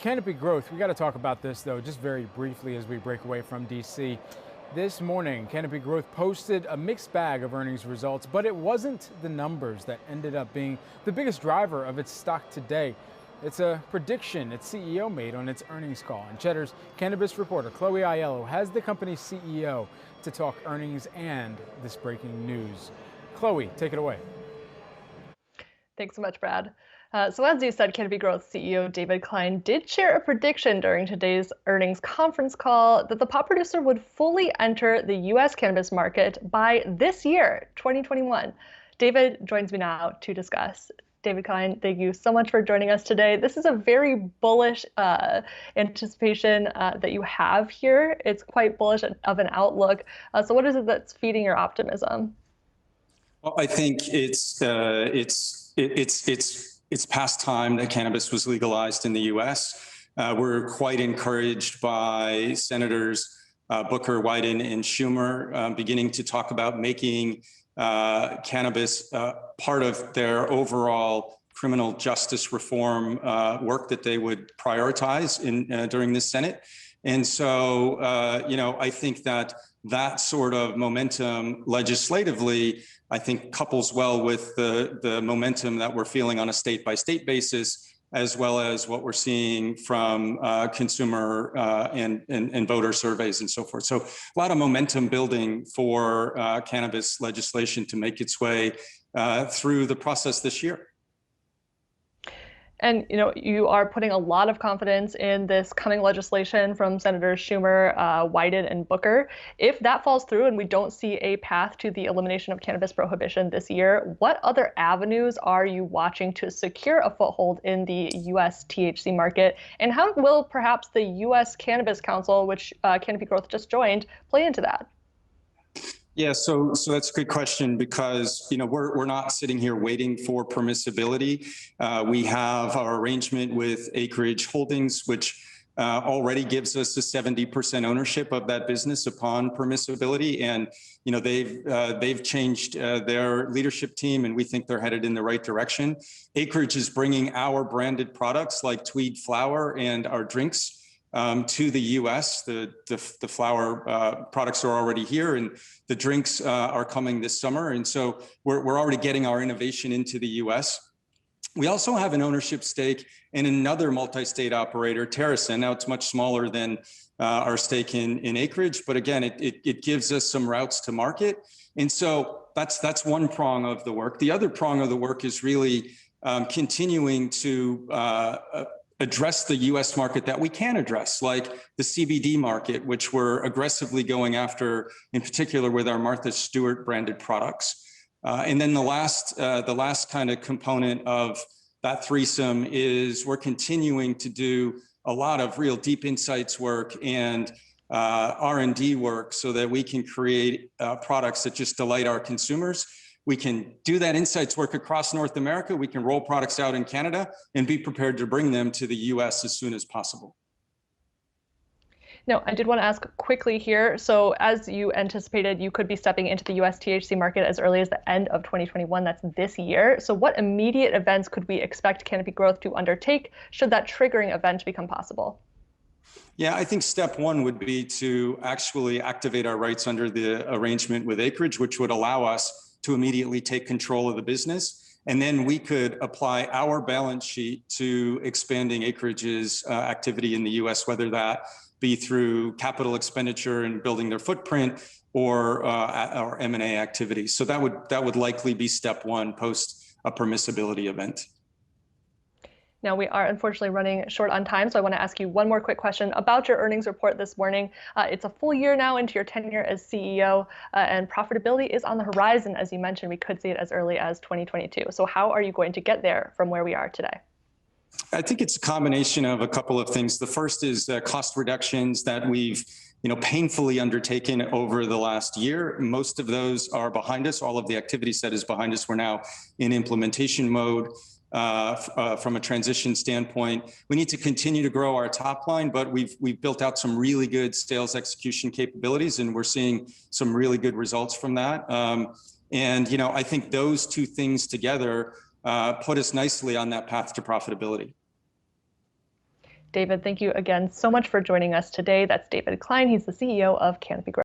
Canopy growth, we got to talk about this though, just very briefly as we break away from DC. This morning, Canopy Growth posted a mixed bag of earnings results, but it wasn't the numbers that ended up being the biggest driver of its stock today. It's a prediction its CEO made on its earnings call. And Cheddar's Cannabis reporter, Chloe Aiello, has the company's CEO to talk earnings and this breaking news. Chloe, take it away. Thanks so much, Brad. So as you said, Canopy Growth CEO David Klein did share a prediction during today's earnings conference call that the pot producer would fully enter the U.S. cannabis market by this year, 2021. David joins me now to discuss. David Klein, thank you so much for joining us today. This is a very bullish anticipation that you have here. It's quite bullish of an outlook. So what is it that's feeding your optimism? Well, I think it's past time that cannabis was legalized in the U.S. We're quite encouraged by Senators Booker, Wyden, and Schumer beginning to talk about making cannabis part of their overall criminal justice reform work that they would prioritize during the Senate. And so, I think that sort of momentum legislatively, I think, couples well with the momentum that we're feeling on a state-by-state basis, as well as what we're seeing from consumer and voter surveys and so forth. So a lot of momentum building for cannabis legislation to make its way through the process this year. And, you are putting a lot of confidence in this coming legislation from Senators Schumer, Wyden, and Booker. If that falls through and we don't see a path to the elimination of cannabis prohibition this year, what other avenues are you watching to secure a foothold in the U.S. THC market? And how will perhaps the U.S. Cannabis Council, which Canopy Growth just joined, play into that? Yeah, so that's a good question because we're not sitting here waiting for permissibility. We have our arrangement with Acreage Holdings, which already gives us a 70% ownership of that business upon permissibility, and they've changed their leadership team, and we think they're headed in the right direction. Acreage is bringing our branded products like Tweed flower and our drinks to the U.S. The flower products are already here, and the drinks are coming this summer. And so we're already getting our innovation into the U.S. We also have an ownership stake in another multi-state operator, Terracin. Now it's much smaller than our stake in Acreage, but again, it gives us some routes to market. And so that's one prong of the work. The other prong of the work is really continuing to address the U.S. market that we can address, like the CBD market, which we're aggressively going after, in particular with our Martha Stewart branded products. And then the last kind of component of that threesome is we're continuing to do a lot of real deep insights work and R&D work so that we can create products that just delight our consumers. We can do that insights work across North America. We can roll products out in Canada and be prepared to bring them to the U.S. as soon as possible. Now, I did want to ask quickly here. So as you anticipated, you could be stepping into the U.S. THC market as early as the end of 2021. That's this year. So what immediate events could we expect Canopy Growth to undertake should that triggering event become possible? Yeah, I think step one would be to actually activate our rights under the arrangement with Acreage, which would allow us to immediately take control of the business. And then we could apply our balance sheet to expanding Acreage's activity in the US, whether that be through capital expenditure and building their footprint or our M&A activity. So that would likely be step one post a permissibility event. Now, we are unfortunately running short on time, so I want to ask you one more quick question about your earnings report this morning. It's a full year now into your tenure as CEO, and profitability is on the horizon. As you mentioned, we could see it as early as 2022. So how are you going to get there from where we are today? I think it's a combination of a couple of things. The first is cost reductions that we've painfully undertaken over the last year. Most of those are behind us. All of the activity set is behind us. We're now in implementation mode. From a transition standpoint, we need to continue to grow our top line, but we've built out some really good sales execution capabilities, and we're seeing some really good results from that. I think those two things together put us nicely on that path to profitability. David, thank you again so much for joining us today. That's David Klein. He's the CEO of Canopy Growth.